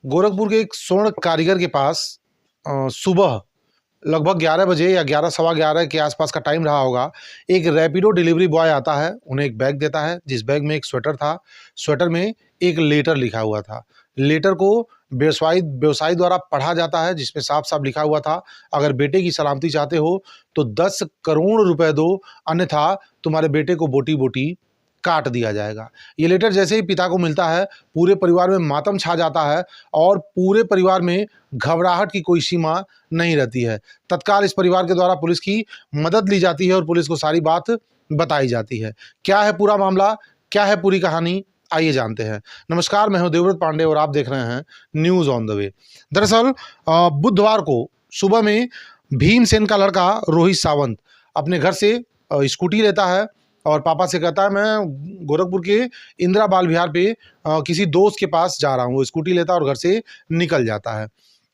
गोरखपुर के एक स्वर्ण कारीगर के पास सुबह लगभग 11 बजे या 11 सवा 11 के आसपास का टाइम रहा होगा। एक रैपिडो डिलीवरी बॉय आता है, उन्हें एक बैग देता है, जिस बैग में एक स्वेटर था। स्वेटर में एक लेटर लिखा हुआ था। लेटर को व्यवसायी द्वारा पढ़ा जाता है, जिसमें साफ साफ लिखा हुआ था, अगर बेटे की सलामती चाहते हो तो 10 करोड़ रुपए दो, अन्यथा तुम्हारे बेटे को बोटी बोटी काट दिया जाएगा। ये लेटर जैसे ही पिता को मिलता है, पूरे परिवार में मातम छा जाता है और पूरे परिवार में घबराहट की कोई सीमा नहीं रहती है। तत्काल इस परिवार के द्वारा पुलिस की मदद ली जाती है और पुलिस को सारी बात बताई जाती है। क्या है पूरा मामला, क्या है पूरी कहानी, आइए जानते हैं। नमस्कार, मैं हूं देवव्रत पांडे और आप देख रहे हैं न्यूज़ ऑन द वे। दरअसल बुधवार को सुबह में भीमसेन का लड़का रोहित सावंत अपने घर से स्कूटी लेता है और पापा से कहता है मैं गोरखपुर के इंदिरा बाल विहार पे किसी दोस्त के पास जा रहा हूँ। वो स्कूटी लेता है और घर से निकल जाता है।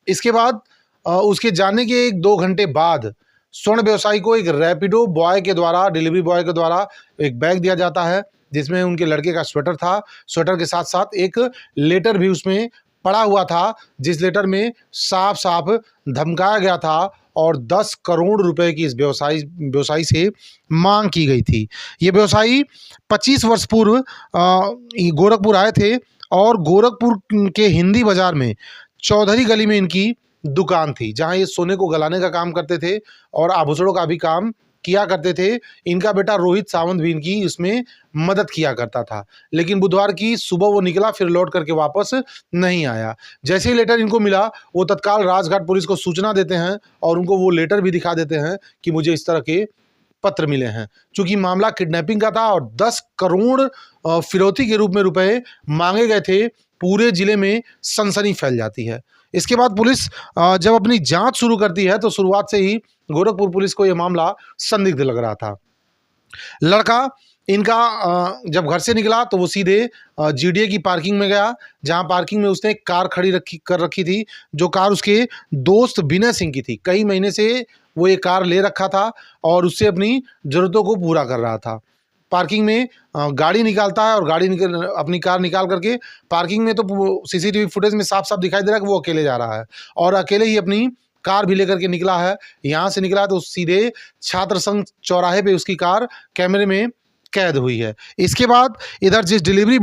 इसके बाद उसके जाने के 1-2 घंटे बाद स्वर्ण व्यवसायी को एक रैपिडो बॉय के द्वारा, डिलीवरी बॉय के द्वारा एक बैग दिया जाता है, जिसमें उनके लड़के का स्वेटर था। स्वेटर के साथ साथ एक लेटर भी उसमें पड़ा हुआ था, जिस लेटर में साफ साफ धमकाया गया था और 10 करोड़ रुपए की इस व्यवसायी से मांग की गई थी। ये व्यवसायी 25 वर्ष पूर्व गोरखपुर आए थे और गोरखपुर के हिंदी बाजार में चौधरी गली में इनकी दुकान थी, जहां ये सोने को गलाने का काम करते थे और आभूषणों का भी काम किया करते थे। इनका बेटा रोहित सावंत भी इनकी उसमें मदद किया करता था। लेकिन बुधवार की सुबह वो निकला, फिर लौट करके वापस नहीं आया। जैसे ही लेटर इनको मिला, वो तत्काल राजघाट पुलिस को सूचना देते हैं और उनको वो लेटर भी दिखा देते हैं कि मुझे इस तरह के पत्र मिले हैं। चूंकि मामला किडनैपिंग का था और 10 करोड़ फिरौती के रूप में रुपए मांगे गए थे, पूरे जिले में सनसनी फैल जाती है। इसके बाद पुलिस जब अपनी जांच शुरू करती है तो शुरुआत से ही गोरखपुर पुलिस को यह मामला संदिग्ध लग रहा था। लड़का इनका जब घर से निकला तो वो सीधे जीडीए की पार्किंग में गया, जहां पार्किंग में उसने एक कार खड़ी कर रखी थी, जो कार उसके दोस्त विनय सिंह की थी। कई महीने से वो ये कार ले रखा था और उससे अपनी ज़रूरतों को पूरा कर रहा था। पार्किंग में गाड़ी निकालता है और अपनी कार निकाल करके पार्किंग में तो सीसीटीवी फुटेज में साफ साफ दिखाई दे रहा है कि वो अकेले जा रहा है और अकेले ही अपनी कार भी लेकर के निकला है। यहाँ से निकला तो सीधे छात्र संघ चौराहे पे उसकी कार कैमरे में कैद हुई है। इसके बाद इधर जिस डिलीवरी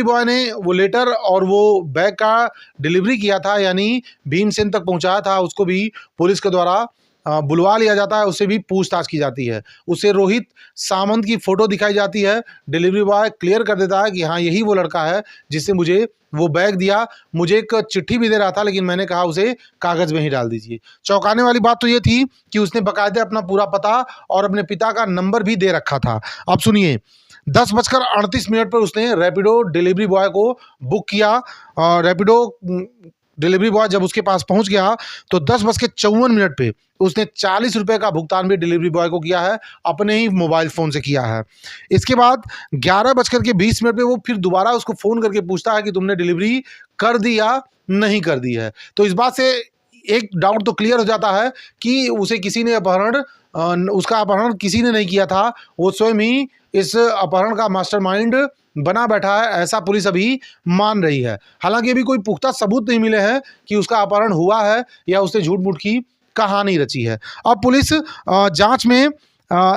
बॉय ने वो लेटर और वो बैग का डिलीवरी किया था, यानी भीमसेन तक पहुंचाया था, उसको भी पुलिस के द्वारा बुलवा लिया जाता है। उससे भी पूछताछ की जाती है। उसे रोहित सावंत की फोटो दिखाई जाती है। डिलीवरी बॉय क्लियर कर देता है कि हाँ, यही वो लड़का है जिससे मुझे वो बैग दिया। मुझे एक चिट्ठी भी दे रहा था, लेकिन मैंने कहा उसे कागज में ही डाल दीजिए। चौंकाने वाली बात तो ये थी कि उसने बाकायदे अपना पूरा पता और अपने पिता का नंबर भी दे रखा था। अब सुनिए, 10:38 पर उसने रैपिडो डिलीवरी बॉय को बुक किया। रैपिडो डिलीवरी बॉय जब उसके पास पहुंच गया तो 10:54 पे उसने 40 रुपए का भुगतान भी डिलीवरी बॉय को किया है, अपने ही मोबाइल फ़ोन से किया है। इसके बाद 11:20 पे वो फिर दोबारा उसको फ़ोन करके पूछता है कि तुमने डिलीवरी कर दी या नहीं कर दी है। तो इस बात से एक डाउट तो क्लियर हो जाता है कि उसे किसी ने उसका अपहरण किसी ने नहीं किया था। वो स्वयं ही इस अपहरण का मास्टरमाइंड बना बैठा है, ऐसा पुलिस अभी मान रही है। हालांकि अभी कोई पुख्ता सबूत नहीं मिले हैं कि उसका अपहरण हुआ है या उसने झूठ मूठ की कहानी रची है। अब पुलिस जांच में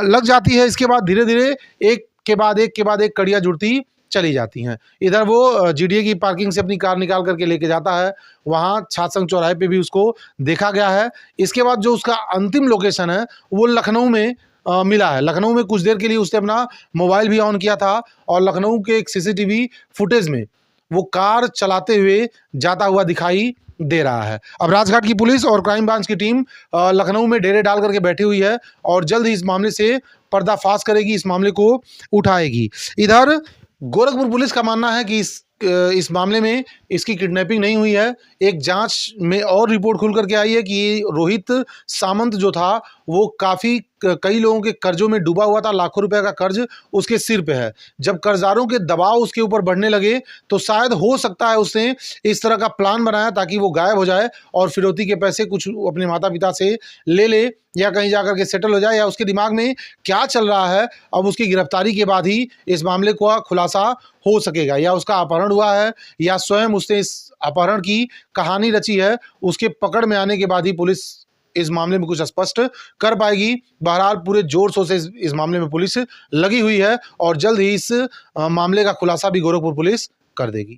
लग जाती है। इसके बाद धीरे धीरे एक के बाद एक कड़ियाँ जुड़ती चली जाती हैं। इधर वो जीडीए की पार्किंग से अपनी कार निकाल करके लेके जाता है। वहाँ छात्र संघ चौराहे पे भी उसको देखा गया है। इसके बाद जो उसका अंतिम लोकेशन है वो लखनऊ में मिला है। लखनऊ में कुछ देर के लिए उसने अपना मोबाइल भी ऑन किया था और लखनऊ के एक सीसीटीवी फुटेज में वो कार चलाते हुए जाता हुआ दिखाई दे रहा है। अब राजघाट की पुलिस और क्राइम ब्रांच की टीम लखनऊ में डेरे डाल करके बैठी हुई है और जल्द ही इस मामले से पर्दाफाश करेगी, इस मामले को उठाएगी। इधर गोरखपुर पुलिस का मानना है कि इस मामले में इसकी किडनैपिंग नहीं हुई है। एक जांच में और रिपोर्ट खुल करके आई है कि रोहित सावंत जो था वो कई लोगों के कर्जों में डूबा हुआ था। लाखों रुपए का कर्ज उसके सिर पे है। जब कर्जदारों के दबाव उसके ऊपर बढ़ने लगे तो शायद हो सकता है उसने इस तरह का प्लान बनाया ताकि वो गायब हो जाए और फिरौती के पैसे कुछ अपने माता पिता से ले या कहीं जाकर के सेटल हो जाए, या उसके दिमाग में क्या चल रहा है अब उसकी गिरफ्तारी के बाद ही इस मामले का खुलासा हो सकेगा, या उसका अपहरण हुआ है या स्वयं उसने इस अपहरण की कहानी रची है, उसके पकड़ में आने के बाद ही पुलिस इस मामले में कुछ स्पष्ट कर पाएगी। बहरहाल पूरे जोर-शोर से इस मामले में पुलिस लगी हुई है और जल्द ही इस मामले का खुलासा भी गोरखपुर पुलिस कर देगी।